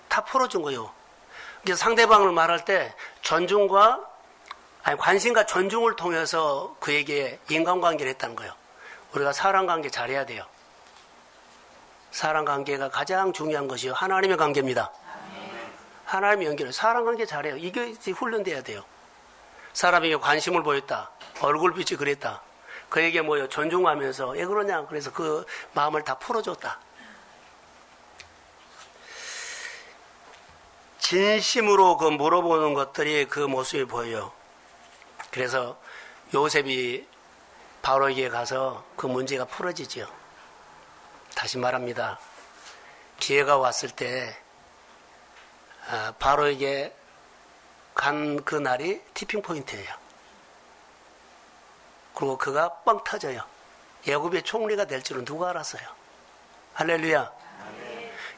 A: 다 풀어준 거예요. 그래서 상대방을 말할 때 관심과 존중을 통해서 그에게 인간관계를 했다는 거예요. 우리가 사람관계 잘해야 돼요. 사람관계가 가장 중요한 것이요. 하나님의 관계입니다. 하나님의 연결을. 사람관계 잘해요. 이게 훈련돼야 돼요. 사람에게 관심을 보였다. 얼굴빛이 그랬다. 그에게 존중하면서 왜 그러냐. 그래서 그 마음을 다 풀어줬다. 진심으로 그 물어보는 것들이 그 모습이 보여요. 그래서 요셉이 바로에게 가서 그 문제가 풀어지죠. 다시 말합니다. 기회가 왔을 때 바로에게 간 그 날이 티핑 포인트예요. 그리고 그가 뻥 터져요. 애굽의 총리가 될 줄은 누가 알았어요? 할렐루야.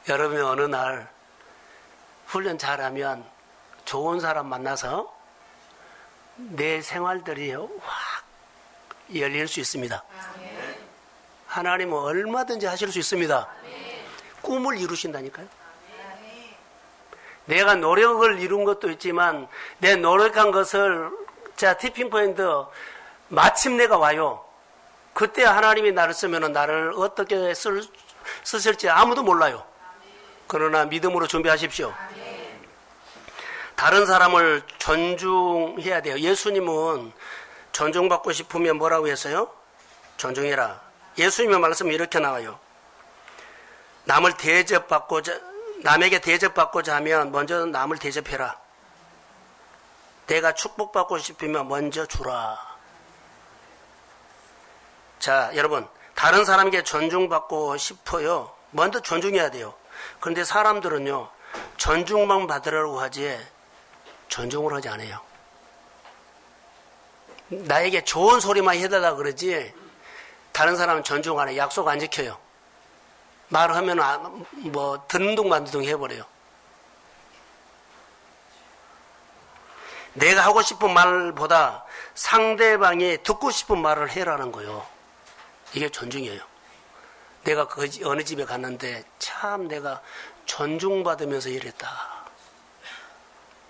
A: 여러분이 어느 날 훈련 잘하면 좋은 사람 만나서 내 생활들이 확 열릴 수 있습니다. 하나님은 얼마든지 하실 수 있습니다. 꿈을 이루신다니까요. 내가 노력을 이룬 것도 있지만 내 노력한 것을 자 티핑 포인트 마침내가 와요. 그때 하나님이 나를 쓰면 나를 어떻게 쓰실지 아무도 몰라요. 그러나 믿음으로 준비하십시오. 다른 사람을 존중해야 돼요. 예수님은 존중받고 싶으면 뭐라고 했어요? 존중해라. 예수님의 말씀은 이렇게 나와요. 남에게 대접받고자 하면 먼저 남을 대접해라. 내가 축복받고 싶으면 먼저 주라. 자, 여러분, 다른 사람에게 존중받고 싶어요. 먼저 존중해야 돼요. 그런데 사람들은요, 존중만 받으려고 하지 존중을 하지 않아요. 나에게 좋은 소리만 해달라 그러지 다른 사람은 존중 안 해요. 약속 안 지켜요. 말하면 뭐 듣는 둥만두둥 해버려요. 내가 하고 싶은 말보다 상대방이 듣고 싶은 말을 해라는 거예요. 이게 존중이에요. 내가 어느 집에 갔는데 참 내가 존중받으면서 일했다.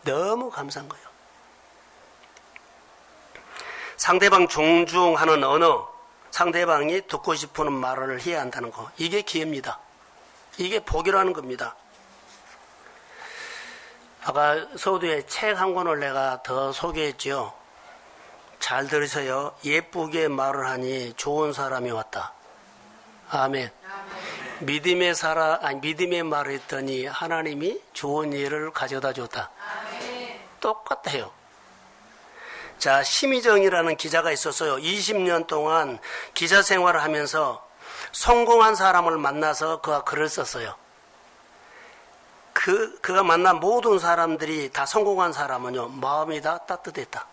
A: 너무 감사한 거예요. 상대방 존중하는 언어, 상대방이 듣고 싶은 말을 해야 한다는 거. 이게 기회입니다. 이게 복이라는 겁니다. 아까 서두에 책 한 권을 내가 더 소개했죠. 잘 들으세요. 예쁘게 말을 하니 좋은 사람이 왔다. 아멘. 믿음의 말을 했더니 하나님이 좋은 일을 가져다 줬다. 똑같아요. 자, 심희정이라는 기자가 있었어요. 20년 동안 기자 생활을 하면서 성공한 사람을 만나서 그가 글을 썼어요. 그가 만난 모든 사람들이 다 성공한 사람은요, 마음이 다 따뜻했다.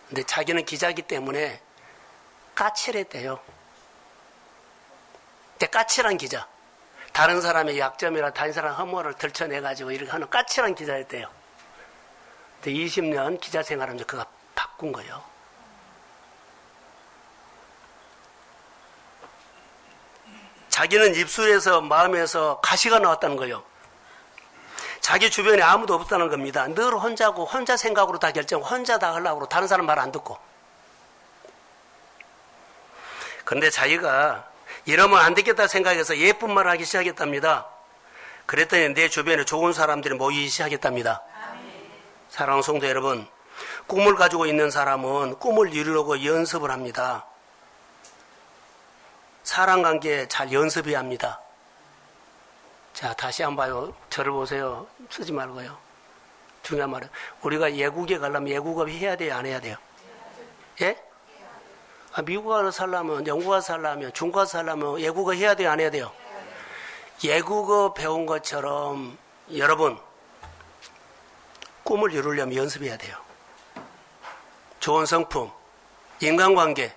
A: 근데 자기는 기자이기 때문에 까칠했대요. 근데 까칠한 기자. 다른 사람의 약점이나 다른 사람 허물을 들춰내가지고 이렇게 하는 까칠한 기자였대요. 근데 20년 기자 생활하면서 그가 바꾼 거예요. 자기는 입술에서 마음에서 가시가 나왔다는 거예요. 자기 주변에 아무도 없다는 겁니다. 늘 혼자고 혼자 생각으로 다 결정하고 혼자 다 하려고 다른 사람 말 안 듣고. 그런데 자기가 이러면 안 되겠다 생각해서 예쁜 말을 하기 시작했답니다. 그랬더니 내 주변에 좋은 사람들이 모이기 시작했답니다. 사랑하는 성도 여러분, 꿈을 가지고 있는 사람은 꿈을 이루려고 연습을 합니다. 사람관계 잘 연습해야 합니다. 자, 다시 한번 봐요. 저를 보세요. 쓰지 말고요. 중요한 말은 우리가 외국에 가려면 외국어 해야 돼요? 안 해야 돼요? 예? 미국 가서 살려면, 영국 가서 살려면, 중국 가서 살려면 외국어 해야 돼요? 안 해야 돼요? 외국어 배운 것처럼 여러분 꿈을 이루려면 연습해야 돼요. 좋은 성품, 인간관계,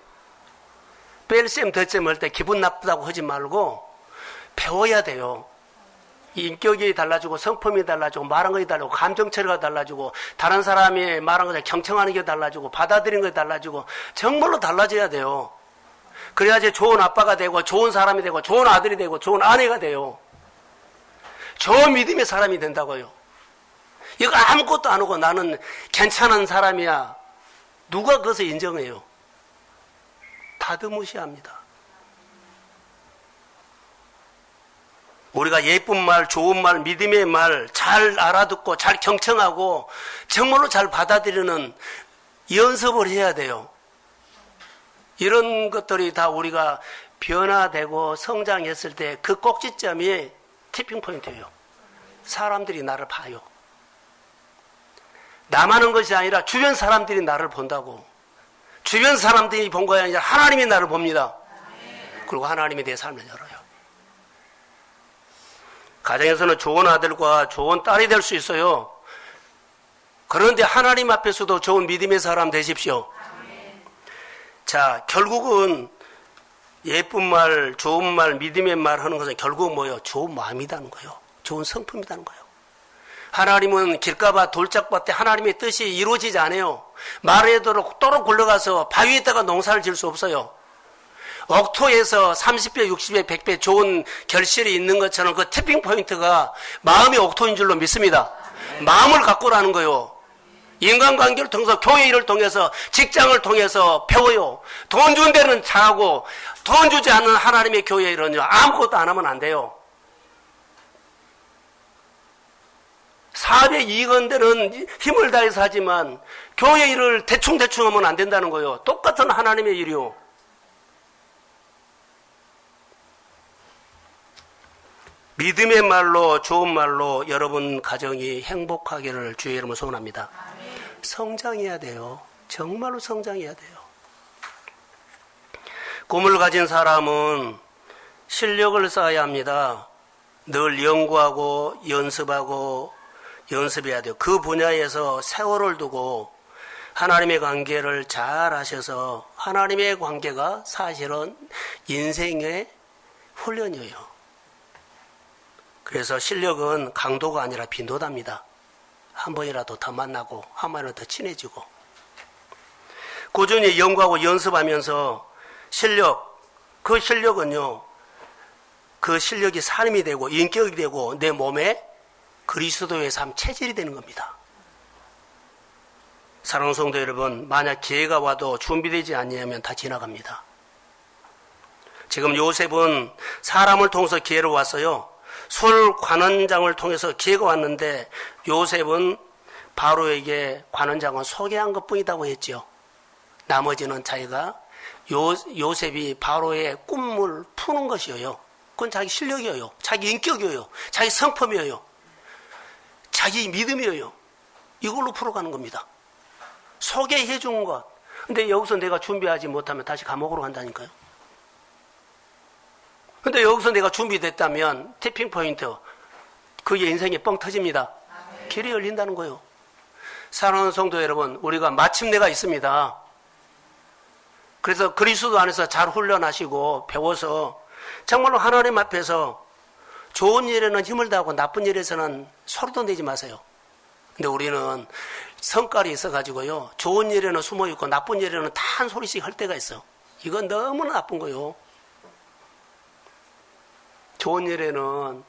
A: 뺄셈 덧셈 할 때 기분 나쁘다고 하지 말고 배워야 돼요. 인격이 달라지고 성품이 달라지고 말한 것이 달라지고 감정 처리가 달라지고 다른 사람이 말한 것에 경청하는 게 달라지고 받아들이는 것이 달라지고 정말로 달라져야 돼요. 그래야지 좋은 아빠가 되고 좋은 사람이 되고 좋은 아들이 되고 좋은 아내가 돼요. 좋은 믿음의 사람이 된다고요. 이거 아무것도 안 하고 나는 괜찮은 사람이야. 누가 그것을 인정해요? 다들 무시합니다. 우리가 예쁜 말, 좋은 말, 믿음의 말 잘 알아듣고 잘 경청하고 정말로 잘 받아들이는 연습을 해야 돼요. 이런 것들이 다 우리가 변화되고 성장했을 때 그 꼭지점이 티핑 포인트예요. 사람들이 나를 봐요. 나만 하는 것이 아니라 주변 사람들이 나를 본다고. 주변 사람들이 본 것이 아니라 하나님이 나를 봅니다. 그리고 하나님이 내 삶을 열어요. 가정에서는 좋은 아들과 좋은 딸이 될 수 있어요. 그런데 하나님 앞에서도 좋은 믿음의 사람 되십시오. 자, 결국은 예쁜 말, 좋은 말, 믿음의 말 하는 것은 결국 뭐예요? 좋은 마음이라는 거예요. 좋은 성품이라는 거예요. 하나님은 길가봐 돌짝밭에 하나님의 뜻이 이루어지지 않아요. 말에도록 또록 굴러가서 바위에다가 농사를 지을 수 없어요. 억토에서 30배, 60배, 100배 좋은 결실이 있는 것처럼 그 티핑 포인트가 마음의 억토인 줄로 믿습니다. 마음을 갖고라는 거예요. 인간관계를 통해서, 교회 일을 통해서, 직장을 통해서 배워요. 돈 준 데는 잘하고 돈 주지 않는 하나님의 교회 일은요, 아무것도 안 하면 안 돼요. 사업에 이익 얻는 데는 힘을 다해서 하지만 교회 일을 대충대충 하면 안 된다는 거예요. 똑같은 하나님의 일이요. 믿음의 말로, 좋은 말로 여러분 가정이 행복하기를 주의 이름으로 소원합니다. 성장해야 돼요. 정말로 성장해야 돼요. 꿈을 가진 사람은 실력을 쌓아야 합니다. 늘 연구하고 연습해야 돼요. 그 분야에서 세월을 두고 하나님의 관계를 잘 하셔서 하나님의 관계가 사실은 인생의 훈련이에요. 그래서 실력은 강도가 아니라 빈도답니다. 한 번이라도 더 만나고 한 번이라도 더 친해지고 꾸준히 연구하고 연습하면서 그 실력은요, 그 실력이 삶이 되고 인격이 되고 내 몸에 그리스도의 삶 체질이 되는 겁니다. 사랑하는 성도 여러분, 만약 기회가 와도 준비되지 않으면 다 지나갑니다. 지금 요셉은 사람을 통해서 기회를 왔어요. 술 관원장을 통해서 기회가 왔는데 요셉은 바로에게 관원장을 소개한 것뿐이라고 했죠. 나머지는 자기가 요셉이 바로의 꿈을 푸는 것이에요. 그건 자기 실력이에요. 자기 인격이에요. 자기 성품이에요. 자기 믿음이에요. 이걸로 풀어가는 겁니다. 소개해 준 것. 근데 여기서 내가 준비하지 못하면 다시 감옥으로 간다니까요. 근데 여기서 내가 준비됐다면 티핑 포인트, 그게 인생이 뻥 터집니다. 길이 열린다는 거예요. 사랑하는 성도 여러분, 우리가 마침내가 있습니다. 그래서 그리스도 안에서 잘 훈련하시고 배워서 정말로 하나님 앞에서 좋은 일에는 힘을 다하고 나쁜 일에서는 소리도 내지 마세요. 근데 우리는 성깔이 있어가지고요, 좋은 일에는 숨어있고 나쁜 일에는 다 한 소리씩 할 때가 있어. 이건 너무나 나쁜 거예요. 좋은 일에는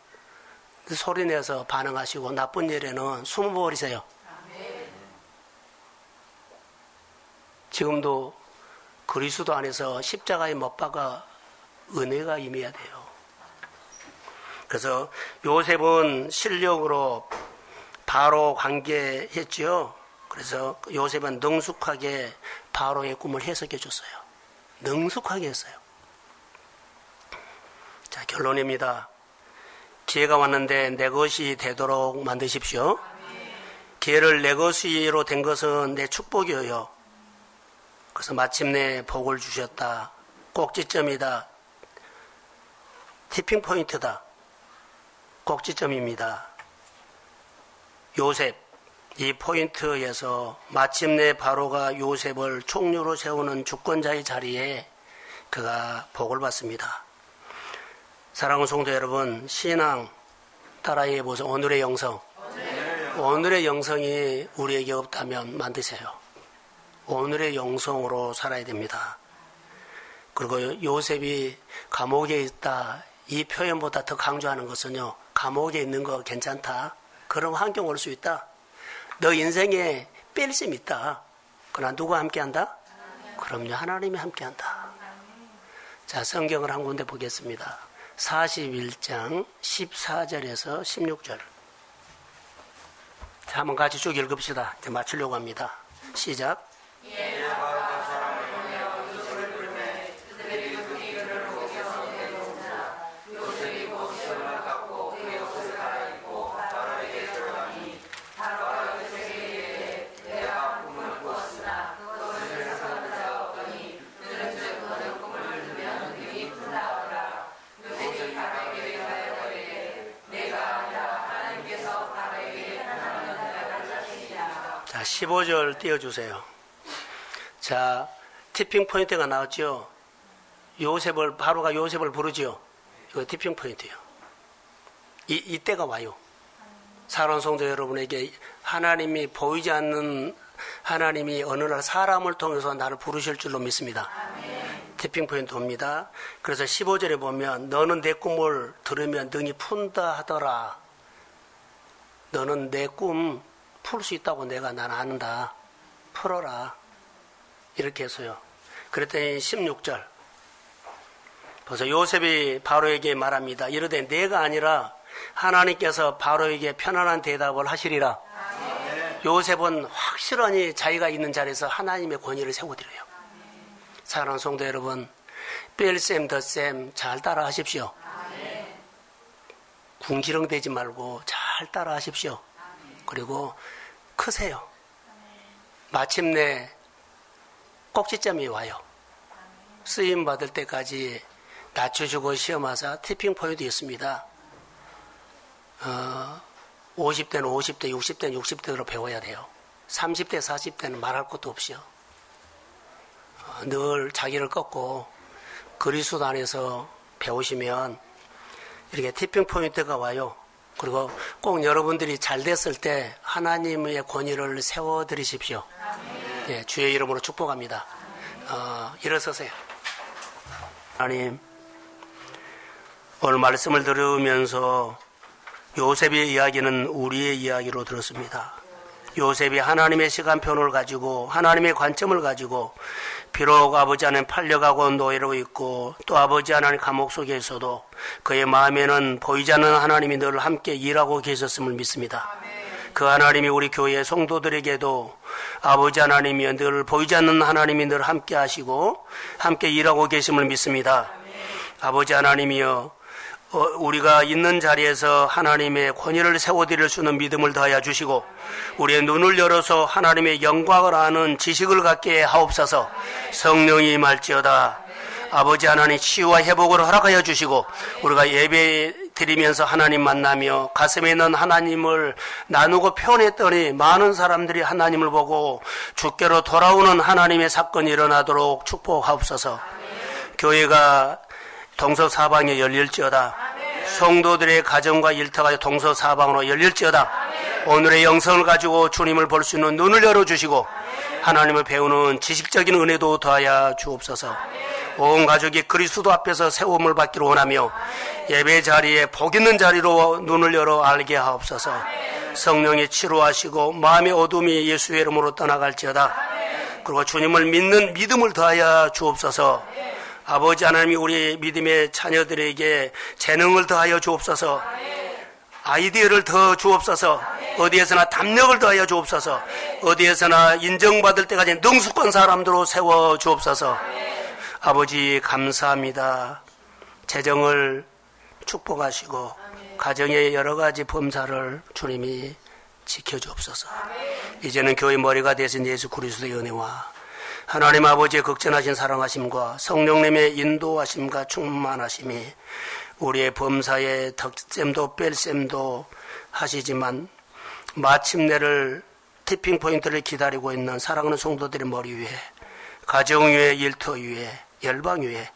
A: 소리 내서 반응하시고 나쁜 일에는 숨어버리세요. 지금도 그리스도 안에서 십자가에 못 박아 은혜가 임해야 돼요. 그래서 요셉은 실력으로 바로 관계했죠. 그래서 요셉은 능숙하게 바로의 꿈을 해석해 줬어요. 능숙하게 했어요. 자, 결론입니다. 기회가 왔는데 내 것이 되도록 만드십시오. 기회를 내 것으로 된 것은 내 축복이에요. 그래서 마침내 복을 주셨다. 꼭지점이다. 티핑 포인트다. 꼭지점입니다. 요셉, 이 포인트에서 마침내 바로가 요셉을 총리로 세우는 주권자의 자리에 그가 복을 받습니다. 사랑하는 성도 여러분, 신앙 따라해 보세요. 오늘의 영성. 오늘의 영성이 우리에게 없다면 만드세요. 오늘의 영성으로 살아야 됩니다. 그리고 요셉이 감옥에 있다, 이 표현보다 더 강조하는 것은요, 감옥에 있는 거 괜찮다. 그런 환경 올 수 있다. 너 인생에 뺄셈 있다. 그러나 누가 함께한다? 그럼요, 하나님이 함께한다. 자, 성경을 한 군데 보겠습니다. 41장 14절에서 16절. 자, 한번 같이 쭉 읽읍시다. 이제 마치려고 합니다. 시작. 자, 15절 띄워주세요. 자, 티핑 포인트가 나왔죠. 바로가 요셉을 부르지요. 이거 티핑 포인트예요. 이때가 와요. 사랑하는 성도 여러분에게 하나님이 보이지 않는 하나님이 어느 날 사람을 통해서 나를 부르실 줄로 믿습니다. 티핑 포인트 옵니다. 그래서 15절에 보면 너는 내 꿈을 들으면 능히 푼다 하더라. 너는 내 꿈 풀 수 있다고 난 안다. 풀어라. 이렇게 해서요. 그랬더니 16절. 벌써 요셉이 바로에게 말합니다. 이르되 내가 아니라 하나님께서 바로에게 편안한 대답을 하시리라. 요셉은 확실하니 자기가 있는 자리에서 하나님의 권위를 세워드려요. 사랑하는 성도 여러분, 뺄셈 덧셈 잘 따라 하십시오. 궁시렁대지 말고 잘 따라 하십시오. 그리고 크세요. 마침내 꼭지점이 와요. 쓰임 받을 때까지 낮춰주고 시험하사 티핑 포인트 있습니다. 50대는 50대, 60대는 60대로 배워야 돼요. 30대, 40대는 말할 것도 없이요. 늘 자기를 꺾고 그리스도 안에서 배우시면 이렇게 티핑 포인트가 와요. 그리고 꼭 여러분들이 잘 됐을 때 하나님의 권위를 세워드리십시오. 네, 주의 이름으로 축복합니다. 일어서세요. 하나님, 오늘 말씀을 들으면서 요셉의 이야기는 우리의 이야기로 들었습니다. 요셉이 하나님의 시간표를 가지고 하나님의 관점을 가지고 비록 아버지 하나님 팔려가고 노예로 있고 또 아버지 하나님 감옥 속에 있어도 그의 마음에는 보이지 않는 하나님이 늘 함께 일하고 계셨음을 믿습니다. 그 하나님이 우리 교회 성도들에게도 아버지 하나님이 늘 보이지 않는 하나님이 늘 함께 하시고 함께 일하고 계심을 믿습니다. 아버지 하나님이여, 우리가 있는 자리에서 하나님의 권위를 세워드릴 수 있는 믿음을 더하여 주시고 우리의 눈을 열어서 하나님의 영광을 아는 지식을 갖게 하옵소서. 성령이 임할지어다. 아버지 하나님 치유와 회복을 허락하여 주시고 우리가 예배 드리면서 하나님 만나며 가슴에 있는 하나님을 나누고 표현했더니 많은 사람들이 하나님을 보고 주께로 돌아오는 하나님의 사건이 일어나도록 축복하옵소서. 교회가 동서사방에 열릴지어다. 성도들의 가정과 일터가 동서사방으로 열릴지어다. 오늘의 영성을 가지고 주님을 볼 수 있는 눈을 열어주시고 하나님을 배우는 지식적인 은혜도 더하여 주옵소서. 온 가족이 그리스도 앞에서 세움을 받기를 원하며 예배 자리에 복 있는 자리로 눈을 열어 알게 하옵소서. 성령이 치료하시고 마음의 어둠이 예수의 이름으로 떠나갈지어다. 그리고 주님을 믿는 믿음을 더하여 주옵소서. 아버지 하나님이 우리 믿음의 자녀들에게 재능을 더하여 주옵소서. 아이디어를 더 주옵소서. 어디에서나 담력을 더하여 주옵소서. 어디에서나 인정받을 때까지 능숙한 사람들로 세워 주옵소서. 아버지 감사합니다. 재정을 축복하시고 가정의 여러 가지 범사를 주님이 지켜주옵소서. 이제는 교회 머리가 되신 예수 그리스도의 은혜와 하나님 아버지의 극전하신 사랑하심과 성령님의 인도하심과 충만하심이 우리의 범사에 덕셈도 뺄셈도 하시지만 마침내를 티핑 포인트를 기다리고 있는 사랑하는 성도들의 머리 위에 가정 위에 일터 위에 열방 위에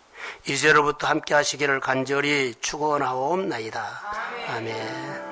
A: 이제로부터 함께 하시기를 간절히 축원하옵나이다. 아멘.